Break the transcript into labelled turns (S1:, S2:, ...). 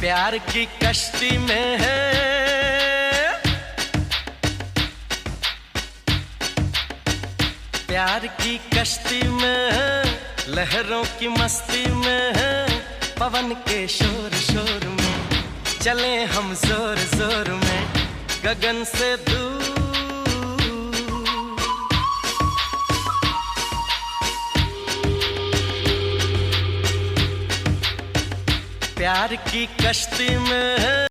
S1: प्यार की कश्ती में है, प्यार की कश्ती में है, लहरों की मस्ती में है, पवन के शोर शोर में चले हम जोर जोर में गगन से दूर। प्यार की कश्ती में है।